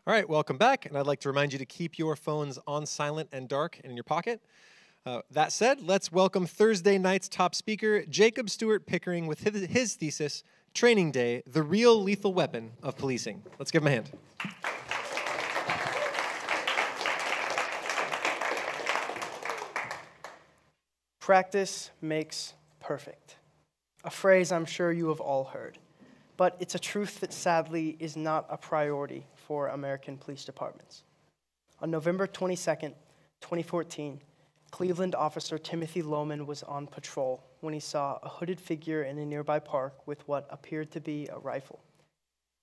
All right, welcome back, and I'd like to remind you to keep your phones on silent and dark and in your pocket. That said, let's welcome Thursday night's top speaker, Jacob Stewart Pickering, with his thesis, Training Day, the Real Lethal Weapon of Policing. Let's give him a hand. Practice makes perfect, a phrase I'm sure you have all heard, but it's a truth that sadly is not a priority for American police departments. On November 22nd, 2014, Cleveland officer Timothy Lohman was on patrol when he saw a hooded figure in a nearby park with what appeared to be a rifle.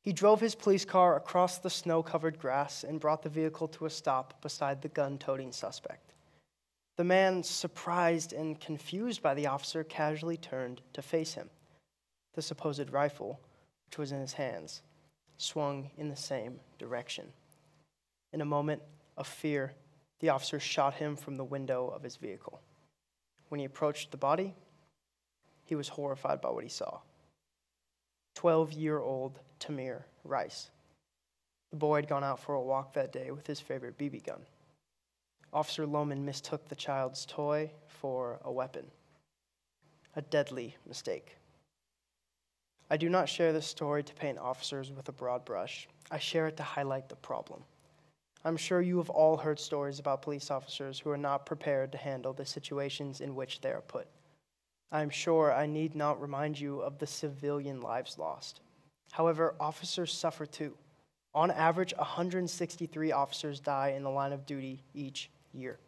He drove his police car across the snow-covered grass and brought the vehicle to a stop beside the gun-toting suspect. The man, surprised and confused by the officer, casually turned to face him. The supposed rifle, which was in his hands, swung in the same direction. In a moment of fear, the officer shot him from the window of his vehicle. When he approached the body, he was horrified by what he saw. 12-year-old Tamir Rice. The boy had gone out for a walk that day with his favorite BB gun. Officer Lohman mistook the child's toy for a weapon. A deadly mistake. I do not share this story to paint officers with a broad brush. I share it to highlight the problem. I'm sure you have all heard stories about police officers who are not prepared to handle the situations in which they are put. I'm sure I need not remind you of the civilian lives lost. However, officers suffer too. On average, 163 officers die in the line of duty each year.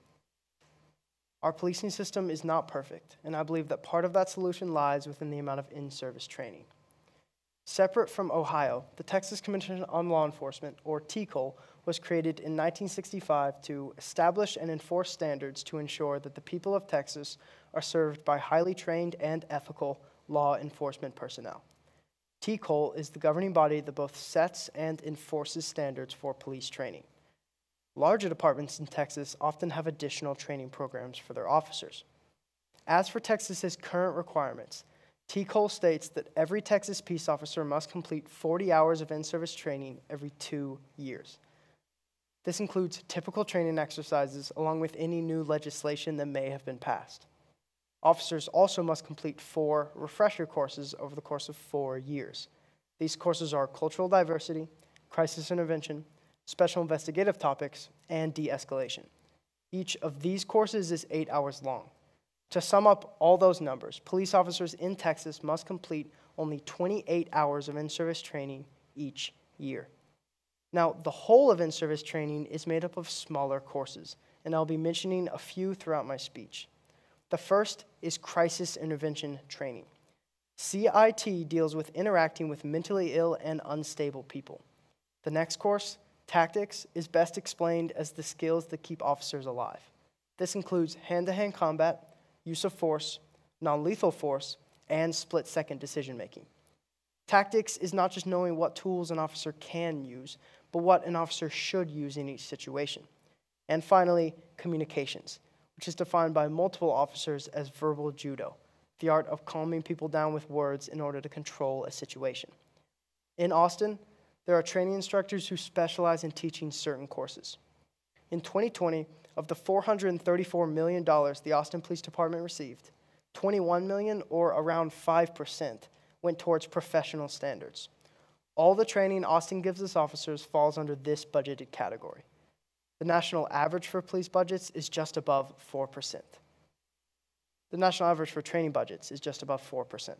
Our policing system is not perfect, and I believe that part of that solution lies within the amount of in-service training. Separate from Ohio, the Texas Commission on Law Enforcement, or TCOL, was created in 1965 to establish and enforce standards to ensure that the people of Texas are served by highly trained and ethical law enforcement personnel. TCOL is the governing body that both sets and enforces standards for police training. Larger departments in Texas often have additional training programs for their officers. As for Texas's current requirements, TCOL states that every Texas peace officer must complete 40 hours of in-service training every 2 years. This includes typical training exercises along with any new legislation that may have been passed. Officers also must complete 4 refresher courses over the course of 4 years. These courses are cultural diversity, crisis intervention, special investigative topics, and de-escalation. Each of these courses is 8 hours long. To sum up all those numbers, police officers in Texas must complete only 28 hours of in-service training each year. Now, the whole of in-service training is made up of smaller courses, and I'll be mentioning a few throughout my speech. The first is crisis intervention training. CIT deals with interacting with mentally ill and unstable people. The next course, Tactics, is best explained as the skills that keep officers alive. This includes hand-to-hand combat, use of force, non-lethal force, and split-second decision-making. Tactics is not just knowing what tools an officer can use, but what an officer should use in each situation. And finally, communications, which is defined by multiple officers as verbal judo, the art of calming people down with words in order to control a situation. In Austin, there are training instructors who specialize in teaching certain courses. In 2020, of the $434 million the Austin Police Department received, $21 million, or around 5%, went towards professional standards. All the training Austin gives its officers falls under this budgeted category. The national average for police budgets is just above 4%. The national average for training budgets is just above 4%.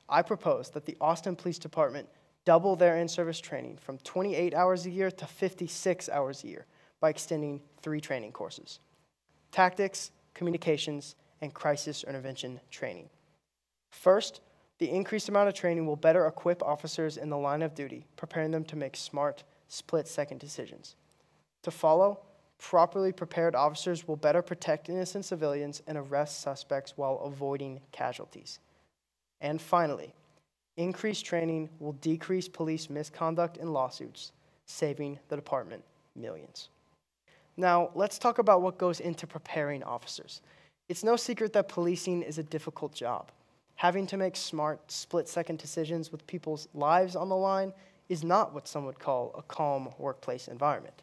I propose that the Austin Police Department double their in-service training from 28 hours a year to 56 hours a year by extending 3 training courses: tactics, communications, and crisis intervention training. First, the increased amount of training will better equip officers in the line of duty, preparing them to make smart, split-second decisions. To follow, properly prepared officers will better protect innocent civilians and arrest suspects while avoiding casualties. And finally, increased training will decrease police misconduct and lawsuits, saving the department millions. Now, let's talk about what goes into preparing officers. It's no secret that policing is a difficult job. Having to make smart, split-second decisions with people's lives on the line is not what some would call a calm workplace environment.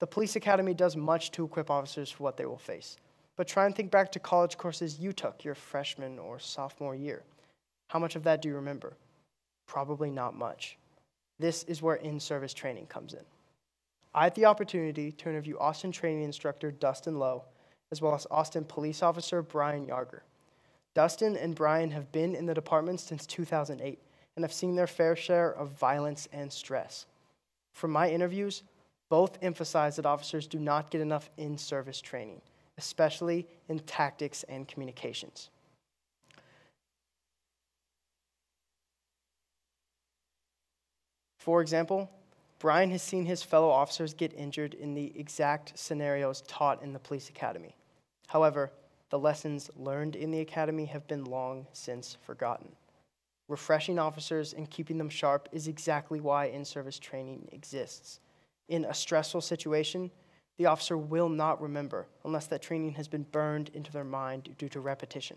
The police academy does much to equip officers for what they will face. But try and think back to college courses you took your freshman or sophomore year. How much of that do you remember? Probably not much. This is where in-service training comes in. I had the opportunity to interview Austin training instructor Dustin Lowe, as well as Austin police officer Brian Yarger. Dustin and Brian have been in the department since 2008 and have seen their fair share of violence and stress. From my interviews, both emphasize that officers do not get enough in-service training, especially in tactics and communications. For example, Brian has seen his fellow officers get injured in the exact scenarios taught in the police academy. However, the lessons learned in the academy have been long since forgotten. Refreshing officers and keeping them sharp is exactly why in-service training exists. In a stressful situation, the officer will not remember unless that training has been burned into their mind due to repetition.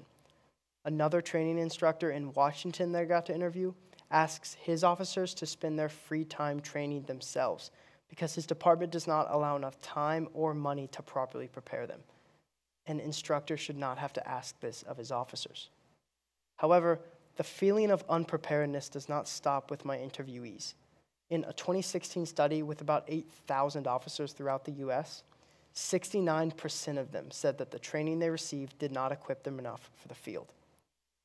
Another training instructor in Washington that I got to interview asks his officers to spend their free time training themselves because his department does not allow enough time or money to properly prepare them. An instructor should not have to ask this of his officers. However, the feeling of unpreparedness does not stop with my interviewees. In a 2016 study with about 8,000 officers throughout the U.S., 69% of them said that the training they received did not equip them enough for the field.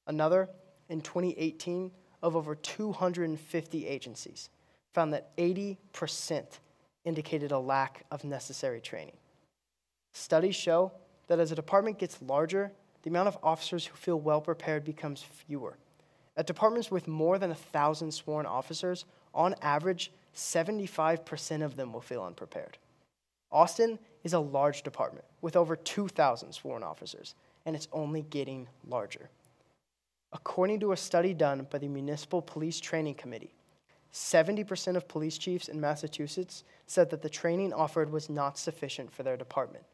Another, in 2018, of over 250 agencies, found that 80% indicated a lack of necessary training. Studies show that as a department gets larger, the amount of officers who feel well prepared becomes fewer. At departments with more than 1,000 sworn officers, on average, 75% of them will feel unprepared. Austin is a large department with over 2,000 sworn officers, and it's only getting larger. According to a study done by the Municipal Police Training Committee, 70% of police chiefs in Massachusetts said that the training offered was not sufficient for their department.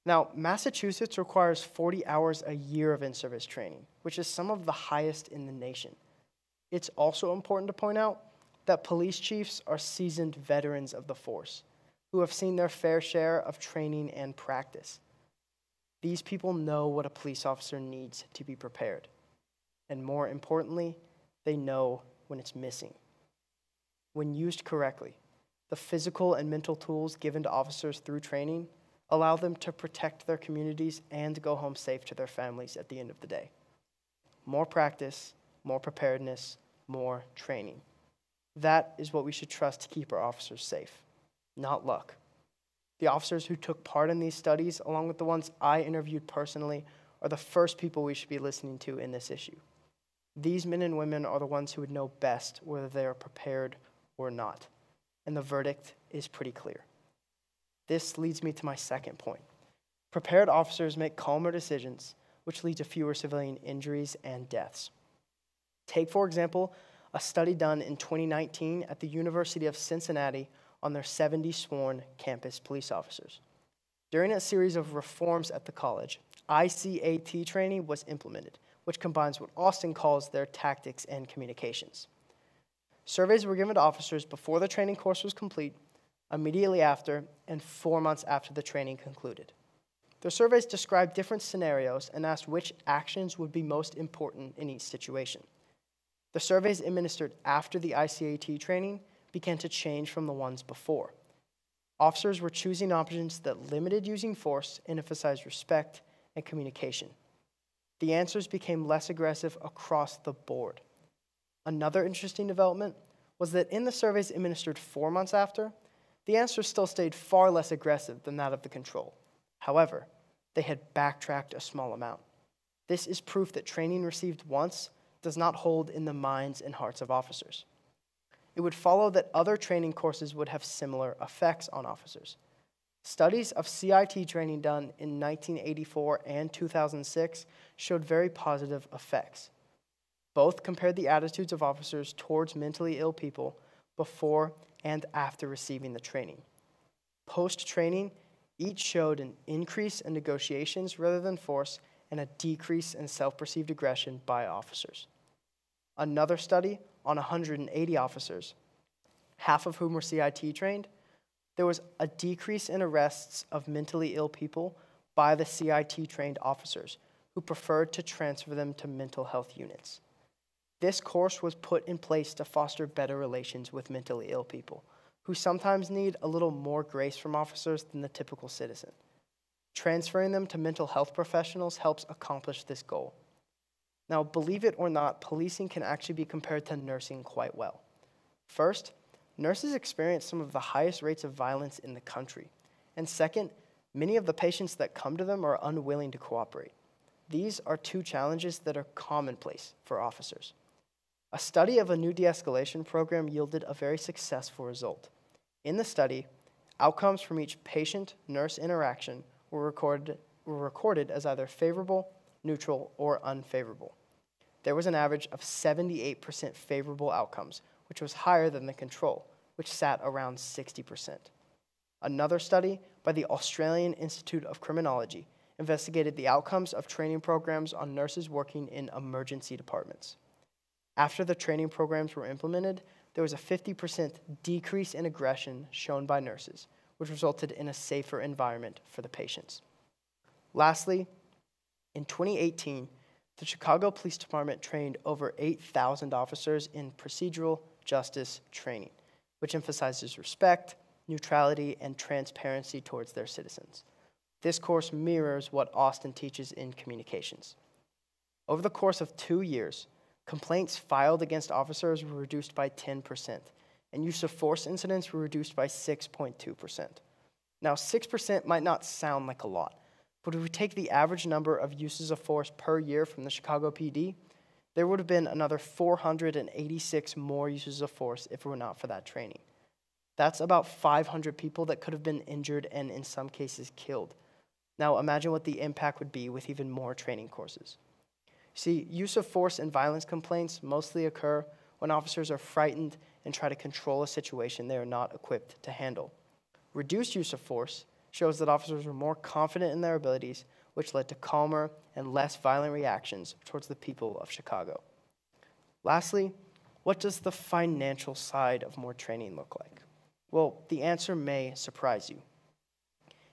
Now, Massachusetts requires 40 hours a year of in-service training, which is some of the highest in the nation. It's also important to point out that police chiefs are seasoned veterans of the force who have seen their fair share of training and practice. These people know what a police officer needs to be prepared. And more importantly, they know when it's missing. When used correctly, the physical and mental tools given to officers through training allow them to protect their communities and go home safe to their families at the end of the day. More practice, more preparedness, more training. That is what we should trust to keep our officers safe, not luck. The officers who took part in these studies, along with the ones I interviewed personally, are the first people we should be listening to in this issue. These men and women are the ones who would know best whether they are prepared or not, and the verdict is pretty clear. This leads me to my second point. Prepared officers make calmer decisions, which lead to fewer civilian injuries and deaths. Take, for example, a study done in 2019 at the University of Cincinnati on their 70 sworn campus police officers. During a series of reforms at the college, ICAT training was implemented, which combines what Austin calls their tactics and communications. Surveys were given to officers before the training course was complete, immediately after, and 4 months after the training concluded. The surveys described different scenarios and asked which actions would be most important in each situation. The surveys administered after the ICAT training began to change from the ones before. Officers were choosing options that limited using force and emphasized respect and communication. The answers became less aggressive across the board. Another interesting development was that in the surveys administered 4 months after, the answers still stayed far less aggressive than that of the control. However, they had backtracked a small amount. This is proof that training received once does not hold in the minds and hearts of officers. It would follow that other training courses would have similar effects on officers. Studies of CIT training done in 1984 and 2006 showed very positive effects. Both compared the attitudes of officers towards mentally ill people before and after receiving the training. Post-training, each showed an increase in negotiations rather than force and a decrease in self-perceived aggression by officers. Another study, on 180 officers, half of whom were CIT trained, there was a decrease in arrests of mentally ill people by the CIT trained officers who preferred to transfer them to mental health units. This course was put in place to foster better relations with mentally ill people, who sometimes need a little more grace from officers than the typical citizen. Transferring them to mental health professionals helps accomplish this goal. Now, believe it or not, policing can actually be compared to nursing quite well. First, nurses experience some of the highest rates of violence in the country. And second, many of the patients that come to them are unwilling to cooperate. These are two challenges that are commonplace for officers. A study of a new de-escalation program yielded a very successful result. In the study, outcomes from each patient-nurse interaction were recorded as either favorable, neutral, or unfavorable. There was an average of 78% favorable outcomes, which was higher than the control, which sat around 60%. Another study by the Australian Institute of Criminology investigated the outcomes of training programs on nurses working in emergency departments. After the training programs were implemented, there was a 50% decrease in aggression shown by nurses, which resulted in a safer environment for the patients. Lastly, in 2018, the Chicago Police Department trained over 8,000 officers in procedural justice training, which emphasizes respect, neutrality, and transparency towards their citizens. This course mirrors what Austin teaches in communications. Over the course of 2 years, complaints filed against officers were reduced by 10%, and use of force incidents were reduced by 6.2%. Now, 6% might not sound like a lot, but if we take the average number of uses of force per year from the Chicago PD, there would have been another 486 more uses of force if it were not for that training. That's about 500 people that could have been injured and in some cases killed. Now imagine what the impact would be with even more training courses. See, use of force and violence complaints mostly occur when officers are frightened and try to control a situation they are not equipped to handle. Reduced use of force shows that officers were more confident in their abilities, which led to calmer and less violent reactions towards the people of Chicago. Lastly, what does the financial side of more training look like? Well, the answer may surprise you.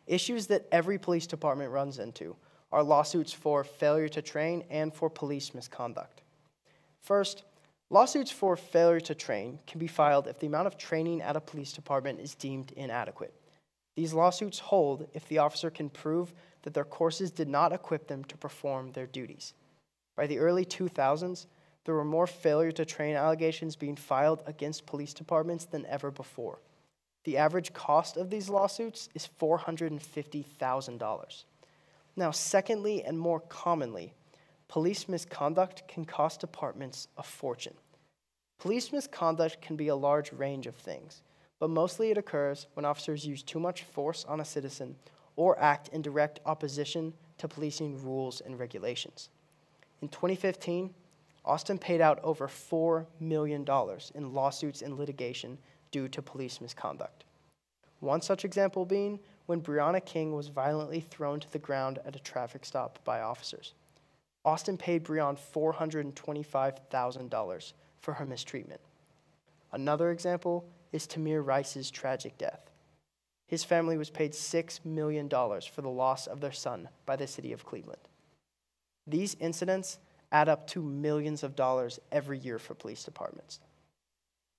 Issues that every police department runs into are lawsuits for failure to train and for police misconduct. First, lawsuits for failure to train can be filed if the amount of training at a police department is deemed inadequate. These lawsuits hold if the officer can prove that their courses did not equip them to perform their duties. By the early 2000s, there were more failure to train allegations being filed against police departments than ever before. The average cost of these lawsuits is $450,000. Now, secondly, and more commonly, police misconduct can cost departments a fortune. Police misconduct can be a large range of things, but mostly it occurs when officers use too much force on a citizen or act in direct opposition to policing rules and regulations. In 2015, Austin paid out over $4 million in lawsuits and litigation due to police misconduct. One such example being when Breonna King was violently thrown to the ground at a traffic stop by officers. Austin paid Breonna $425,000 for her mistreatment. Another example is Tamir Rice's tragic death. His family was paid $6 million for the loss of their son by the city of Cleveland. These incidents add up to millions of dollars every year for police departments.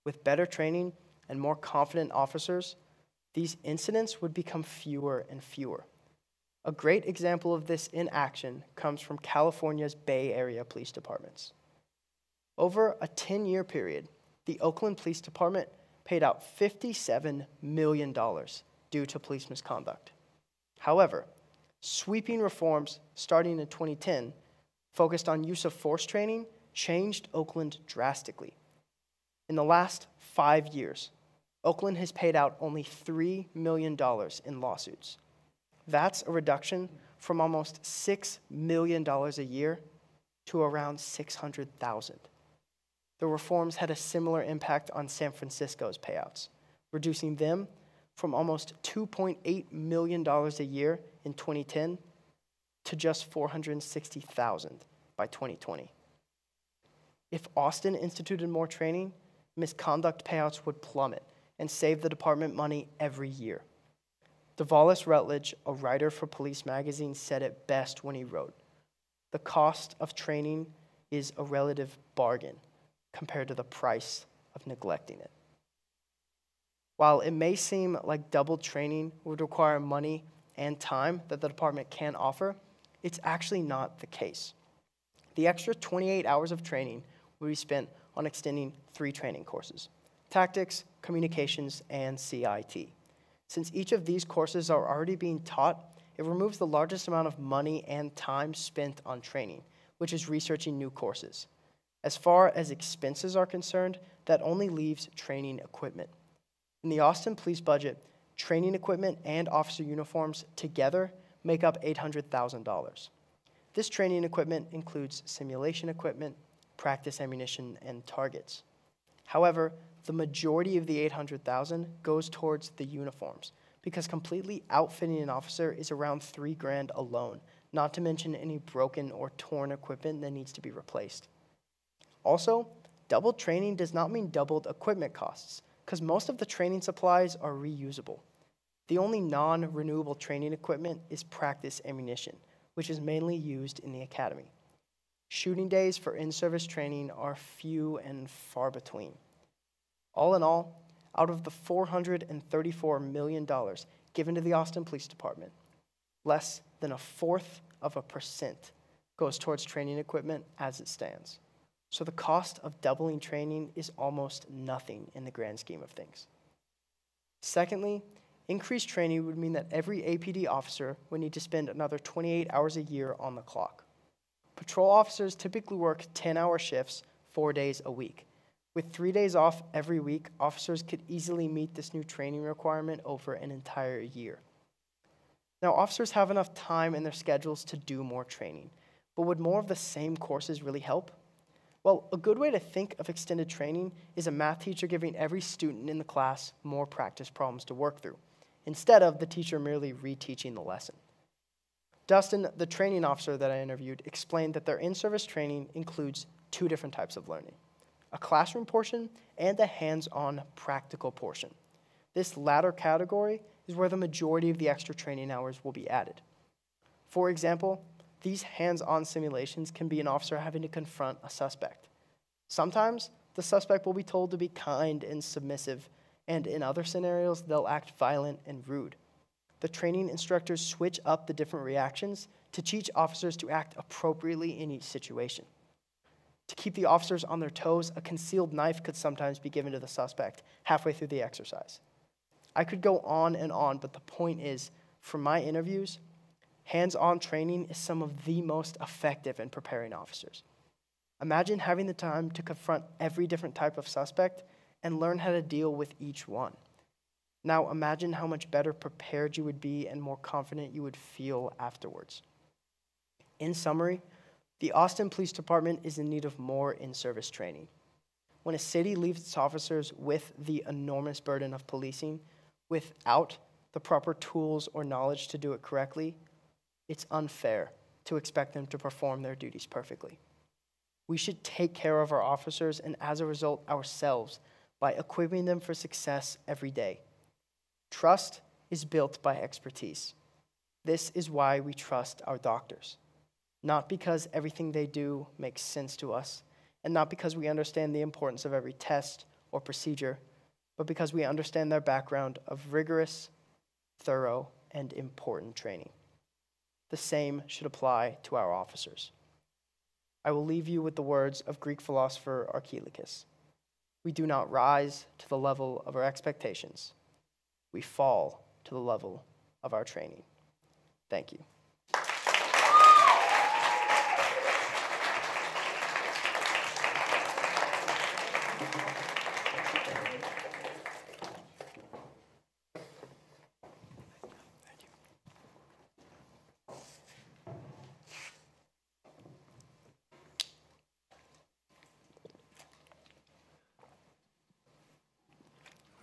With better training and more confident officers, these incidents would become fewer and fewer. A great example of this in action comes from California's Bay Area police departments. Over a 10-year period, the Oakland Police Department paid out $57 million due to police misconduct. However, sweeping reforms starting in 2010 focused on use of force training changed Oakland drastically. In the last 5 years, Oakland has paid out only $3 million in lawsuits. That's a reduction from almost $6 million a year to around $600,000. The reforms had a similar impact on San Francisco's payouts, reducing them from almost $2.8 million a year in 2010 to just $460,000 by 2020. If Austin instituted more training, misconduct payouts would plummet and save the department money every year. Davalis Rutledge, a writer for Police Magazine, said it best when he wrote, "The cost of training is a relative bargain compared to the price of neglecting it." While it may seem like double training would require money and time that the department can't offer, it's actually not the case. The extra 28 hours of training will be spent on extending 3 training courses: tactics, communications, and CIT. Since each of these courses are already being taught, it removes the largest amount of money and time spent on training, which is researching new courses. As far as expenses are concerned, that only leaves training equipment. In the Austin Police budget, training equipment and officer uniforms together make up $800,000. This training equipment includes simulation equipment, practice ammunition, and targets. However, the majority of the $800,000 goes towards the uniforms, because completely outfitting an officer is around $3,000 alone, not to mention any broken or torn equipment that needs to be replaced. Also, double training does not mean doubled equipment costs, because most of the training supplies are reusable. The only non-renewable training equipment is practice ammunition, which is mainly used in the academy. Shooting days for in-service training are few and far between. All in all, out of the $434 million given to the Austin Police Department, less than 0.25% goes towards training equipment as it stands. So the cost of doubling training is almost nothing in the grand scheme of things. Secondly, increased training would mean that every APD officer would need to spend another 28 hours a year on the clock. Patrol officers typically work 10-hour shifts 4 days a week. With 3 days off every week, officers could easily meet this new training requirement over an entire year. Now, officers have enough time in their schedules to do more training, but would more of the same courses really help? Well, a good way to think of extended training is a math teacher giving every student in the class more practice problems to work through, instead of the teacher merely reteaching the lesson. Dustin, the training officer that I interviewed, explained that their in-service training includes 2 different types of learning: a classroom portion and a hands-on practical portion. This latter category is where the majority of the extra training hours will be added. For example, these hands-on simulations can be an officer having to confront a suspect. Sometimes, the suspect will be told to be kind and submissive, and in other scenarios, they'll act violent and rude. The training instructors switch up the different reactions to teach officers to act appropriately in each situation. To keep the officers on their toes, a concealed knife could sometimes be given to the suspect halfway through the exercise. I could go on and on, but the point is, from my interviews, hands-on training is some of the most effective in preparing officers. Imagine having the time to confront every different type of suspect and learn how to deal with each one. Now imagine how much better prepared you would be and more confident you would feel afterwards. In summary, the Austin Police Department is in need of more in-service training. When a city leaves its officers with the enormous burden of policing without the proper tools or knowledge to do it correctly, it's unfair to expect them to perform their duties perfectly. We should take care of our officers and, as a result, ourselves by equipping them for success every day. Trust is built by expertise. This is why we trust our doctors. Not because everything they do makes sense to us, and not because we understand the importance of every test or procedure, but because we understand their background of rigorous, thorough, and important training. The same should apply to our officers. I will leave you with the words of Greek philosopher Archilochus. We do not rise to the level of our expectations. We fall to the level of our training. Thank you.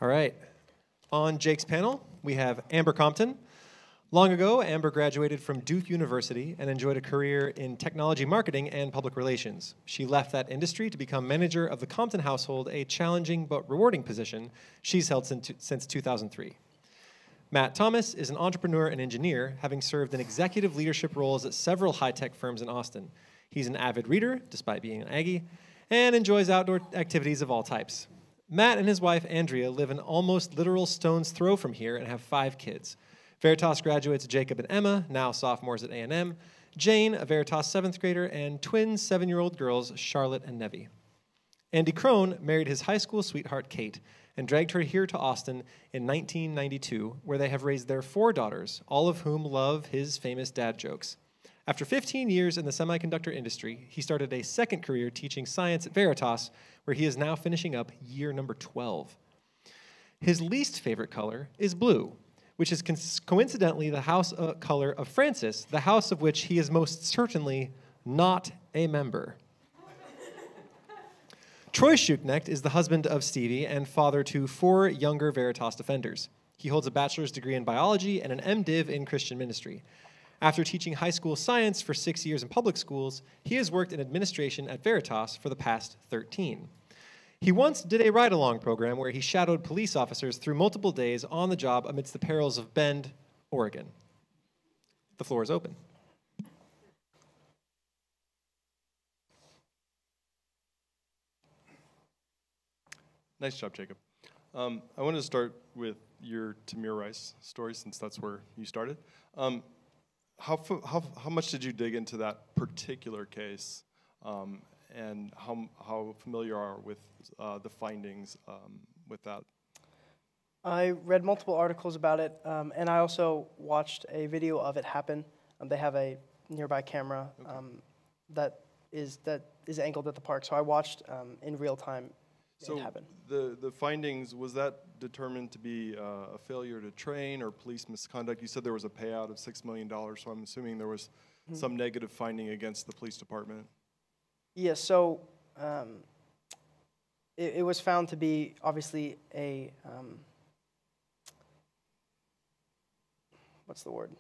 All right. On Jake's panel, we have Amber Compton, Long ago, Amber graduated from Duke University and enjoyed a career in technology marketing and public relations. She left that industry to become manager of the Compton household, a challenging but rewarding position she's held since 2003. Matt Thomas is an entrepreneur and engineer, having served in executive leadership roles at several high-tech firms in Austin. He's an avid reader, despite being an Aggie, and enjoys outdoor activities of all types. Matt and his wife, Andrea, live an almost literal stone's throw from here and have 5 kids. Veritas graduates Jacob and Emma, now sophomores at A&M, Jane, a Veritas 7th grader, and twin 7-year-old girls, Charlotte and Nevi. Andy Crone married his high school sweetheart, Kate, and dragged her here to Austin in 1992, where they have raised their 4 daughters, all of whom love his famous dad jokes. After 15 years in the semiconductor industry, he started a second career teaching science at Veritas, where he is now finishing up year number 12. His least favorite color is blue, which is coincidentally the house color of Francis, the house of which he is most certainly not a member. Troy Schuknecht is the husband of Stevie and father to 4 younger Veritas defenders. He holds a bachelor's degree in biology and an MDiv in Christian ministry. After teaching high school science for 6 years in public schools, he has worked in administration at Veritas for the past 13. He once did a ride-along program where he shadowed police officers through multiple days on the job amidst the perils of Bend, Oregon. The floor is open. Nice job, Jacob. I wanted to start with your Tamir Rice story, since that's where you started. How much did you dig into that particular case, and how familiar are with the findings with that? I read multiple articles about it, and I also watched a video of it happen. They have a nearby camera that is angled at the park, so I watched in real time it happen. So the findings, was that determined to be a failure to train or police misconduct? You said there was a payout of $6 million, so I'm assuming there was some negative finding against the police department. Yes, so it was found to be obviously a, what's the word?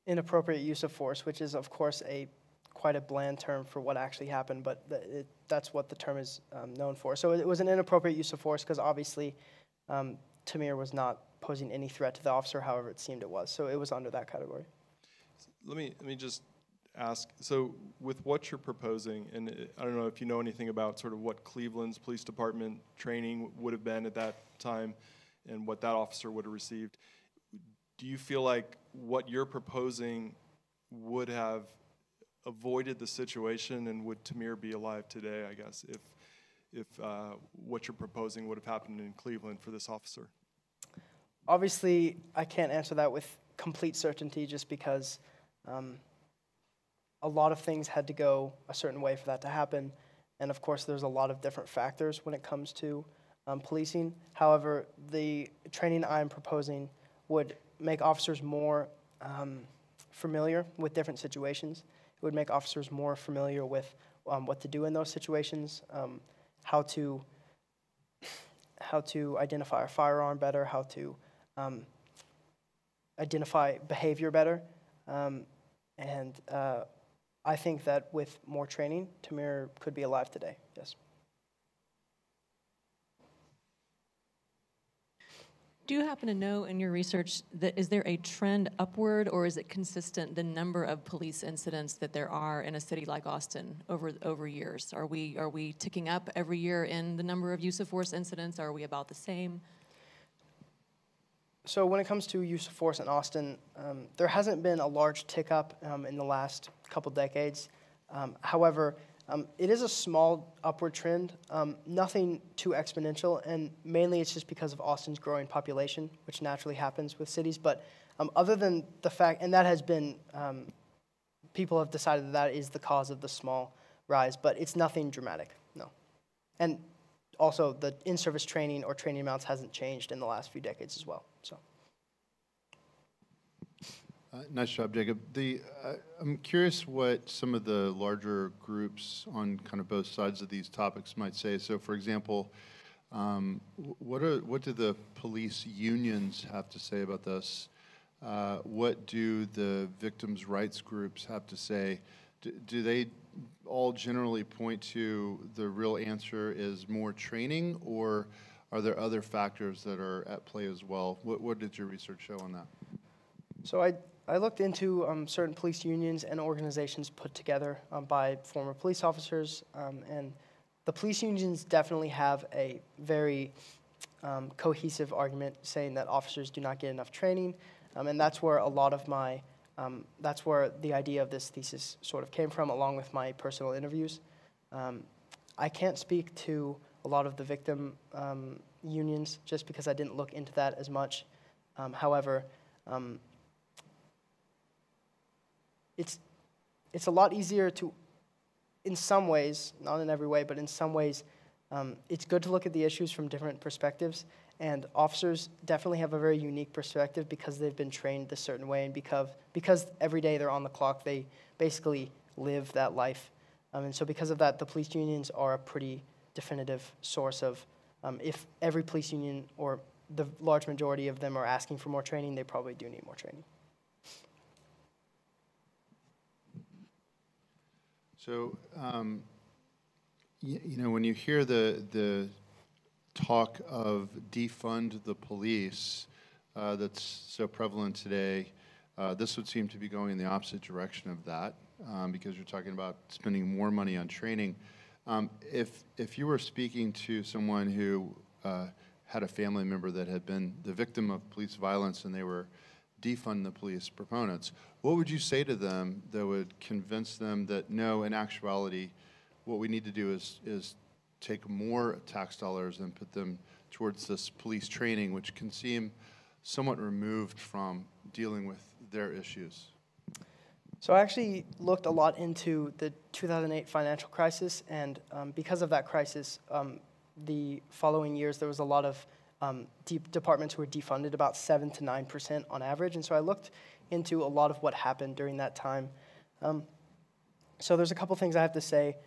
Inappropriate use of force, which is of course quite a bland term for what actually happened, but that's what the term is known for. So it was an inappropriate use of force because obviously Tamir was not posing any threat to the officer, however it seemed it was. So it was under that category. Let me just ask, so with what you're proposing, and I don't know if you know anything about sort of what Cleveland's police department training would have been at that time and what that officer would have received, do you feel like what you're proposing would have avoided the situation, and would Tamir be alive today, I guess, if what you're proposing would have happened in Cleveland for this officer? Obviously, I can't answer that with complete certainty just because a lot of things had to go a certain way for that to happen, and of course there's a lot of different factors when it comes to policing. However, the training I'm proposing would make officers more familiar with different situations. It would make officers more familiar with what to do in those situations, how to identify a firearm better, how to identify behavior better, and I think that with more training, Tamir could be alive today, yes. Do you happen to know in your research that is there a trend upward, or is it consistent, the number of police incidents that there are in a city like Austin over years? Are we ticking up every year in the number of use of force incidents? Are we about the same? So when it comes to use of force in Austin, there hasn't been a large tick up in the last couple decades. However, it is a small upward trend, nothing too exponential, and mainly it's just because of Austin's growing population, which naturally happens with cities. But other than the fact, and that has been, people have decided that is the cause of the small rise, but it's nothing dramatic, no. And also the in-service training or training amounts hasn't changed in the last few decades as well, so. Nice job, Jacob. I'm curious what some of the larger groups on kind of both sides of these topics might say. So, for example, what do the police unions have to say about this? what do the victims' rights groups have to say? Do they all generally point to the real answer is more training, or are there other factors that are at play as well? What did your research show on that? So I looked into certain police unions and organizations put together by former police officers, and the police unions definitely have a very cohesive argument saying that officers do not get enough training, and that's where a lot of my, that's where the idea of this thesis sort of came from, along with my personal interviews. I can't speak to a lot of the victim unions just because I didn't look into that as much. However, it's a lot easier to, in some ways, not in every way, but in some ways, it's good to look at the issues from different perspectives, and officers definitely have a very unique perspective because they've been trained this certain way, and because every day they're on the clock, they basically live that life. And so because of that, the police unions are a pretty definitive source of, if every police union or the large majority of them are asking for more training, they probably do need more training. So, you know, when you hear the talk of defund the police that's so prevalent today, this would seem to be going in the opposite direction of that, because you're talking about spending more money on training. If you were speaking to someone who had a family member that had been the victim of police violence and they were defund the police proponents, what would you say to them that would convince them that no, in actuality, what we need to do is take more tax dollars and put them towards this police training, which can seem somewhat removed from dealing with their issues? So I actually looked a lot into the 2008 financial crisis, and because of that crisis, the following years there was a lot of departments who were defunded, about 7 to 9% on average, and so I looked into a lot of what happened during that time. So there's a couple things I have to say.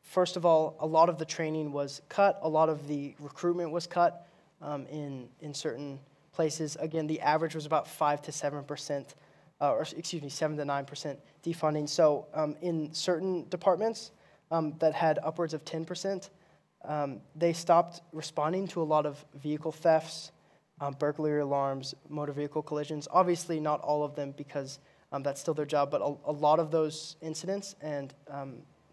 First of all, a lot of the training was cut, a lot of the recruitment was cut in certain places. Again, the average was about 5 to 7%, or excuse me, 7 to 9% defunding. So in certain departments that had upwards of 10%, they stopped responding to a lot of vehicle thefts, burglary alarms, motor vehicle collisions. Obviously not all of them because that's still their job, but a lot of those incidents, and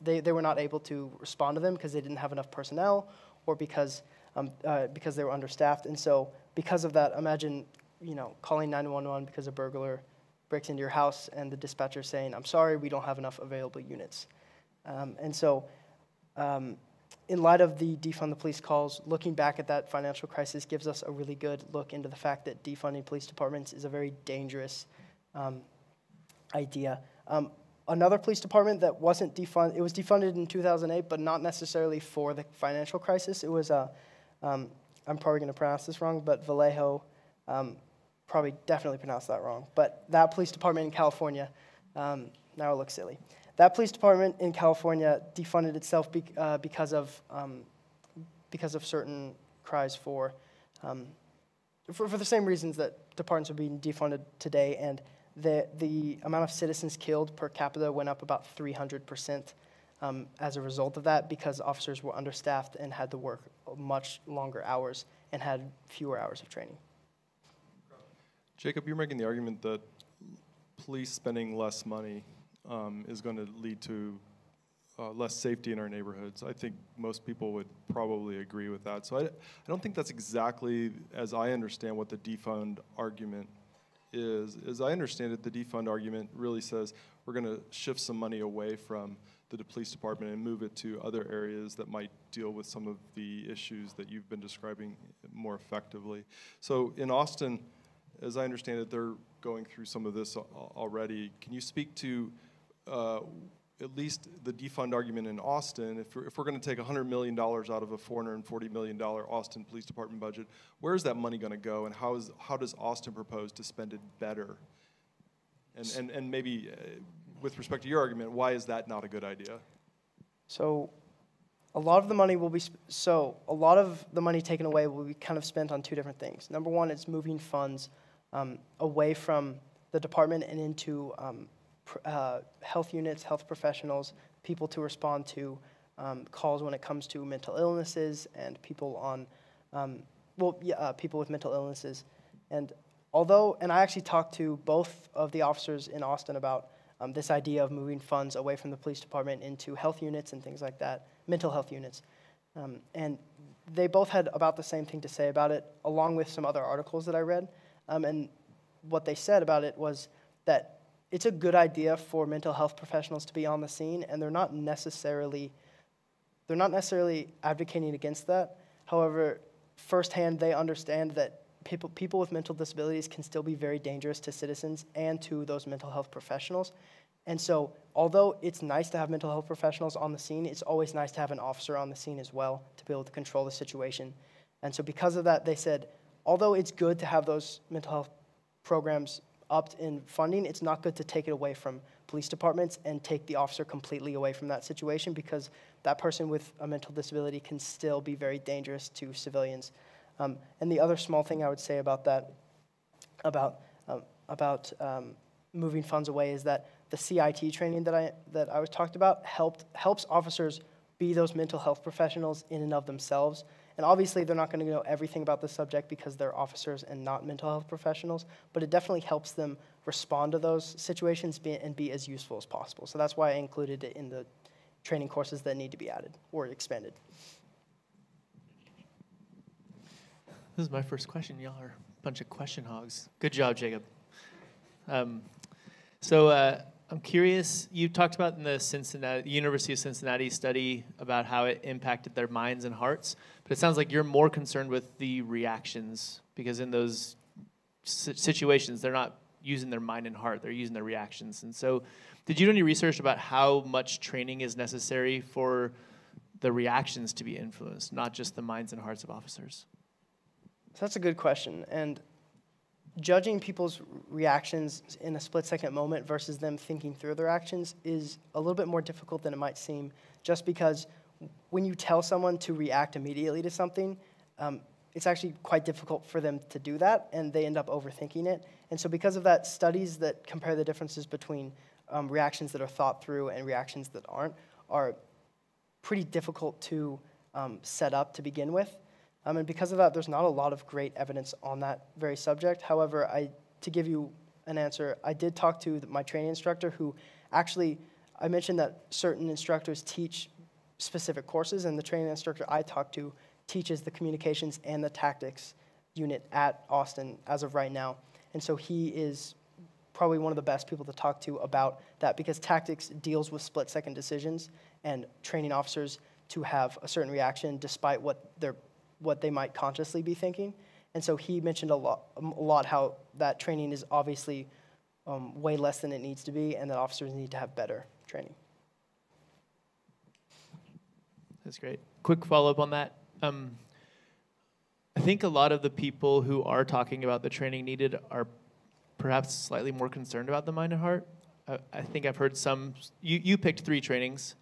they were not able to respond to them because they didn't have enough personnel, or because they were understaffed. And so because of that, imagine, you know, calling 911 because a burglar breaks into your house and the dispatcher saying, "I'm sorry, we don't have enough available units." And so in light of the defund the police calls, looking back at that financial crisis gives us a really good look into the fact that defunding police departments is a very dangerous idea. Another police department that wasn't defunded, it was defunded in 2008, but not necessarily for the financial crisis. It was, I'm probably going to pronounce this wrong, but Vallejo, probably definitely pronounced that wrong. But that police department in California, now it looks silly. That police department in California defunded itself because of certain cries for the same reasons that departments are being defunded today, and the amount of citizens killed per capita went up about 300% as a result of that, because officers were understaffed and had to work much longer hours and had fewer hours of training. Jacob, you're making the argument that police spending less money is going to lead to less safety in our neighborhoods. I think most people would probably agree with that. So I don't think that's exactly, as I understand, what the defund argument is. As I understand it, the defund argument really says we're going to shift some money away from the police department and move it to other areas that might deal with some of the issues that you've been describing more effectively. So in Austin, as I understand it, they're going through some of this already. Can you speak to at least the defund argument in Austin? If we're going to take $100 million out of a $440 million Austin Police Department budget, where is that money going to go, and how does Austin propose to spend it better? And maybe with respect to your argument, why is that not a good idea? So a lot of the money will be a lot of the money taken away will be kind of spent on two different things. Number one, it's moving funds away from the department and into health units, health professionals, people to respond to calls when it comes to mental illnesses and people on, people with mental illnesses. And I actually talked to both of the officers in Austin about this idea of moving funds away from the police department into health units and things like that, mental health units. And they both had about the same thing to say about it, along with some other articles that I read. And what they said about it was that it's a good idea for mental health professionals to be on the scene, and they're not necessarily advocating against that. However, firsthand, they understand that people with mental disabilities can still be very dangerous to citizens and to those mental health professionals. And so, although it's nice to have mental health professionals on the scene, it's always nice to have an officer on the scene as well to be able to control the situation. And so because of that, they said, although it's good to have those mental health programs upped in funding, it's not good to take it away from police departments and take the officer completely away from that situation, because that person with a mental disability can still be very dangerous to civilians. And the other small thing I would say about that, about moving funds away, is that the CIT training that I was talked about helps officers be those mental health professionals in and of themselves. And obviously, they're not going to know everything about the subject because they're officers and not mental health professionals, but it definitely helps them respond to those situations and be as useful as possible. So that's why I included it in the training courses that need to be added or expanded. This is my first question. Y'all are a bunch of question hogs. Good job, Jacob. I'm curious, you talked about in the University of Cincinnati study about how it impacted their minds and hearts, but it sounds like you're more concerned with the reactions, because in those situations, they're not using their mind and heart, they're using their reactions. And so did you do any research about how much training is necessary for the reactions to be influenced, not just the minds and hearts of officers? So that's a good question. And judging people's reactions in a split-second moment versus them thinking through their actions is a little bit more difficult than it might seem, just because when you tell someone to react immediately to something, it's actually quite difficult for them to do that, and they end up overthinking it. And so because of that, studies that compare the differences between reactions that are thought through and reactions that aren't are pretty difficult to set up to begin with. And because of that, there's not a lot of great evidence on that very subject. However, to give you an answer, I did talk to my training instructor who actually, I mentioned that certain instructors teach specific courses, and the training instructor I talked to teaches the communications and the tactics unit at Austin as of right now. And so he is probably one of the best people to talk to about that, because tactics deals with split-second decisions and training officers to have a certain reaction despite what they might consciously be thinking. And so he mentioned a lot how that training is obviously way less than it needs to be, and that officers need to have better training. That's great. Quick follow-up on that. I think a lot of the people who are talking about the training needed are perhaps slightly more concerned about the mind and heart. I think I've heard some, you picked 3 trainings.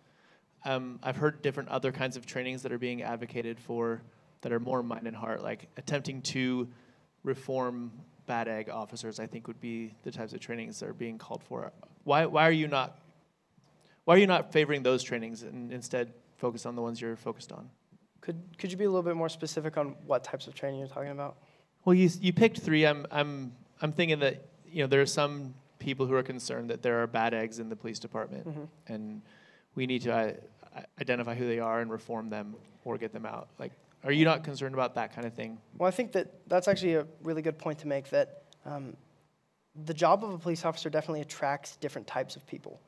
I've heard different other kinds of trainings that are being advocated for that are more mind and heart, like attempting to reform bad egg officers, I think would be the types of trainings that are being called for. Why are you not favoring those trainings and instead focus on the ones you're focused on? Could you be a little bit more specific on what types of training you're talking about? Well, you picked 3. I'm thinking that there are some people who are concerned that there are bad eggs in the police department, mm-hmm. and we need to identify who they are and reform them or get them out. Like, are you not concerned about that kind of thing? Well, I think that's actually a really good point to make, that the job of a police officer definitely attracts different types of people.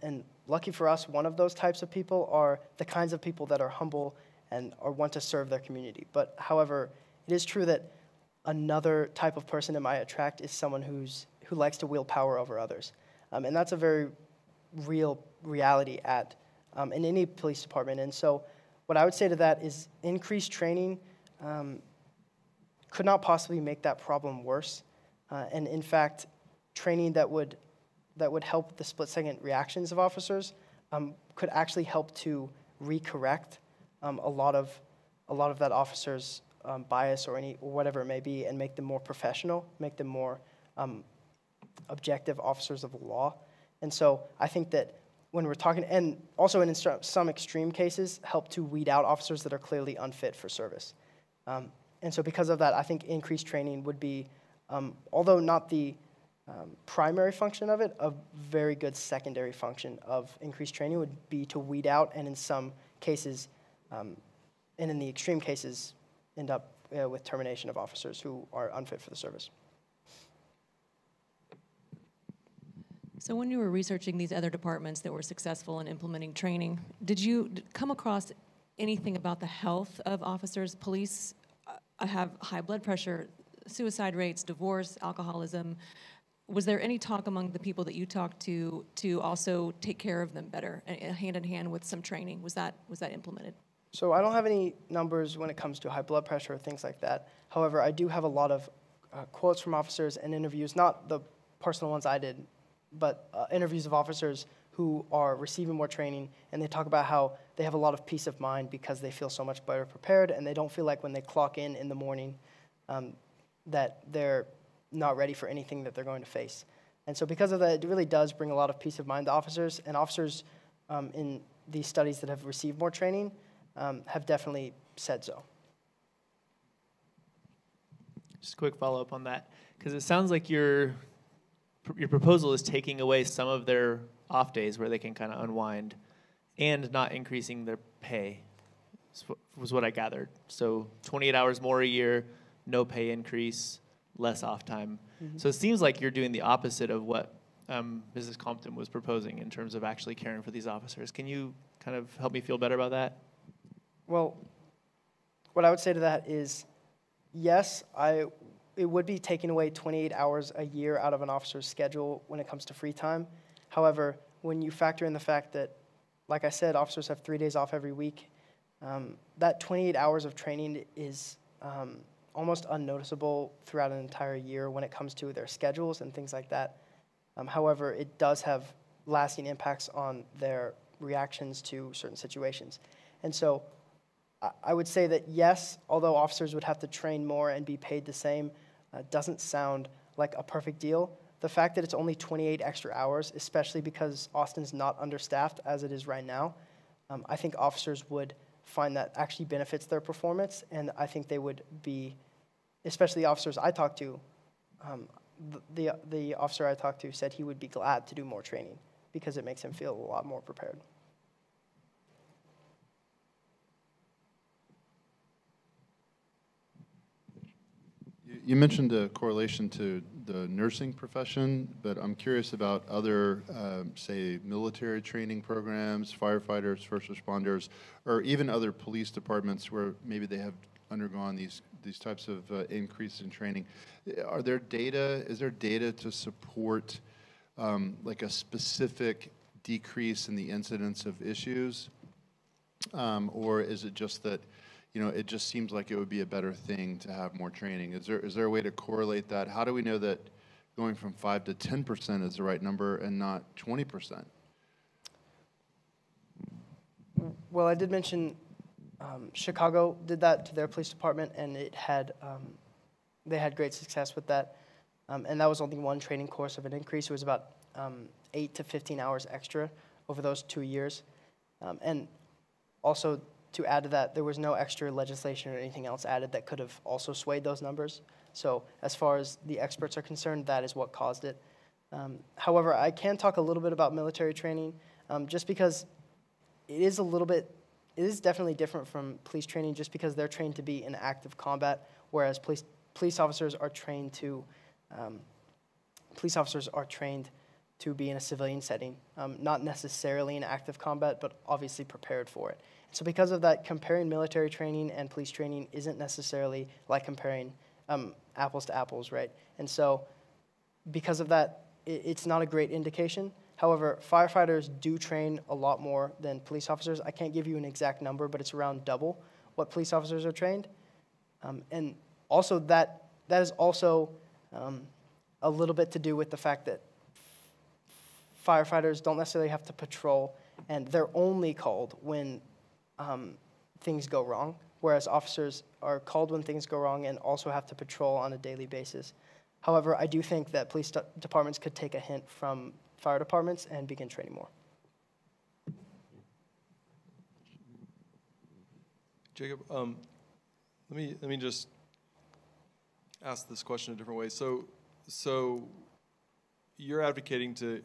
And lucky for us, one of those types of people are the kinds of people that are humble and or want to serve their community. But however, it is true that another type of person it might attract is someone who likes to wield power over others. And that's a very real reality in any police department. And so what I would say to that is increased training could not possibly make that problem worse. And in fact, training that would help the split-second reactions of officers could actually help to recorrect a lot of that officer's bias or whatever it may be, and make them more professional, make them more objective officers of the law. And so I think that when we're talking, and also in some extreme cases, help to weed out officers that are clearly unfit for service. And so because of that, I think increased training would be, although not the primary function of it, a very good secondary function of increased training would be to weed out, and in some cases, and in the extreme cases, end up with termination of officers who are unfit for the service. So when you were researching these other departments that were successful in implementing training, did you come across anything about the health of officers? Police have high blood pressure, suicide rates, divorce, alcoholism. Was there any talk among the people that you talked to also take care of them better, hand in hand with some training? Was that implemented? So I don't have any numbers when it comes to high blood pressure or things like that. However, I do have a lot of quotes from officers and interviews, not the personal ones I did, but interviews of officers who are receiving more training, and they talk about how they have a lot of peace of mind because they feel so much better prepared, and they don't feel like when they clock in the morning that they're not ready for anything that they're going to face. And so because of that, it really does bring a lot of peace of mind to officers, and officers in these studies that have received more training have definitely said so. Just a quick follow-up on that, because it sounds like your proposal is taking away some of their off days where they can kind of unwind and not increasing their pay, was what I gathered. So 28 hours more a year, no pay increase, less off time. Mm-hmm. So it seems like you're doing the opposite of what Mrs. Compton was proposing in terms of actually caring for these officers. Can you kind of help me feel better about that? Well, what I would say to that is, yes, it would be taking away 28 hours a year out of an officer's schedule when it comes to free time. However, when you factor in the fact that, like I said, officers have 3 days off every week, that 28 hours of training is almost unnoticeable throughout an entire year when it comes to their schedules and things like that. However, it does have lasting impacts on their reactions to certain situations. And so I would say that, yes, although officers would have to train more and be paid the same, doesn't sound like a perfect deal. The fact that it's only 28 extra hours, especially because Austin's not understaffed as it is right now, I think officers would find that actually benefits their performance, and I think they would be, especially the officers I talked to, the officer I talked to said he would be glad to do more training because it makes him feel a lot more prepared. You mentioned a correlation to the nursing profession, but I'm curious about other, say, military training programs, firefighters, first responders, or even other police departments where maybe they have undergone these types of increase in training. Is there data to support like a specific decrease in the incidence of issues, or is it just that, it just seems like it would be a better thing to have more training? Is there a way to correlate that? How do we know that going from 5 to 10% is the right number and not 20%? Well, I did mention Chicago did that to their police department, and they had great success with that. And that was only one training course of an increase. It was about 8 to 15 hours extra over those 2 years. And also, to add to that, there was no extra legislation or anything else added that could have also swayed those numbers. So as far as the experts are concerned, that is what caused it. However, I can talk a little bit about military training, just because it is definitely different from police training, just because they're trained to be in active combat, whereas police officers are trained to be in a civilian setting, not necessarily in active combat, but obviously prepared for it. So because of that, comparing military training and police training isn't necessarily like comparing apples to apples, right? And so because of that, it's not a great indication. However, firefighters do train a lot more than police officers. I can't give you an exact number, but it's around double what police officers are trained. And also that is also a little bit to do with the fact that firefighters don't necessarily have to patrol, and they're only called when things go wrong. whereas officers are called when things go wrong and also have to patrol on a daily basis. However, I do think that police departments could take a hint from fire departments and begin training more. Jacob, let me just ask this question a different way. So you're advocating to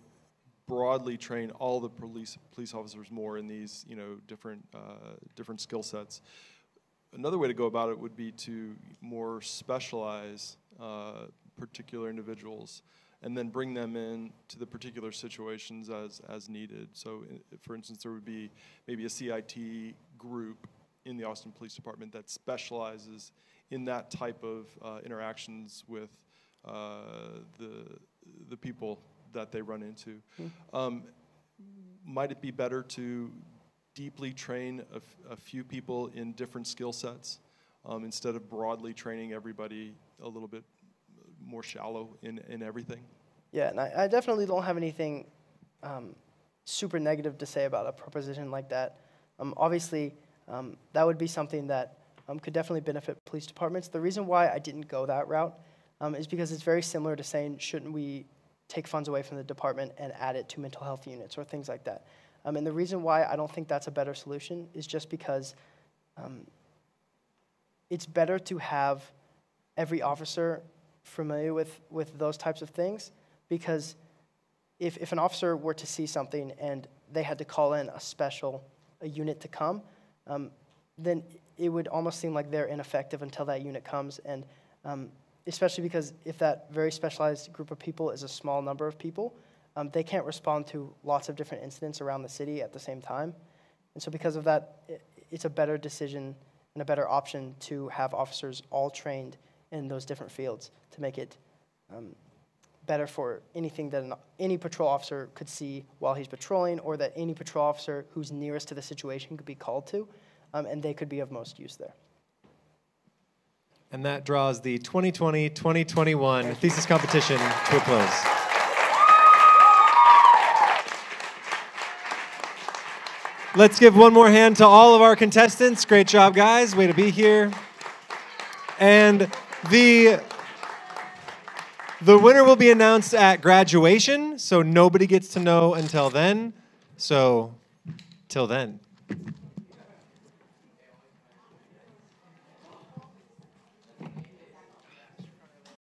broadly train all the police officers more in these, different skill sets. Another way to go about it would be to more specialize particular individuals and then bring them in to the particular situations as needed. So, for instance, there would be maybe a CIT group in the Austin Police Department that specializes in that type of interactions with the people that they run into. Might it be better to deeply train a few people in different skill sets instead of broadly training everybody a little bit more shallow in everything? Yeah, and I definitely don't have anything super negative to say about a proposition like that. Obviously, that would be something that could definitely benefit police departments. The reason why I didn't go that route is because it's very similar to saying, shouldn't we take funds away from the department and add it to mental health units or things like that. And the reason why I don't think that's a better solution is just because it's better to have every officer familiar with those types of things, because if an officer were to see something and they had to call in a unit to come, then it would almost seem like they're ineffective until that unit comes, and especially because if that very specialized group of people is a small number of people, they can't respond to lots of different incidents around the city at the same time. And so because of that, it's a better decision and a better option to have officers all trained in those different fields to make it better for anything that any patrol officer could see while he's patrolling, or that any patrol officer who's nearest to the situation could be called to, and they could be of most use there. And that draws the 2020-2021 thesis competition to a close. Let's give one more hand to all of our contestants. Great job, guys. Way to be here. And the winner will be announced at graduation, so nobody gets to know until then. So, till then.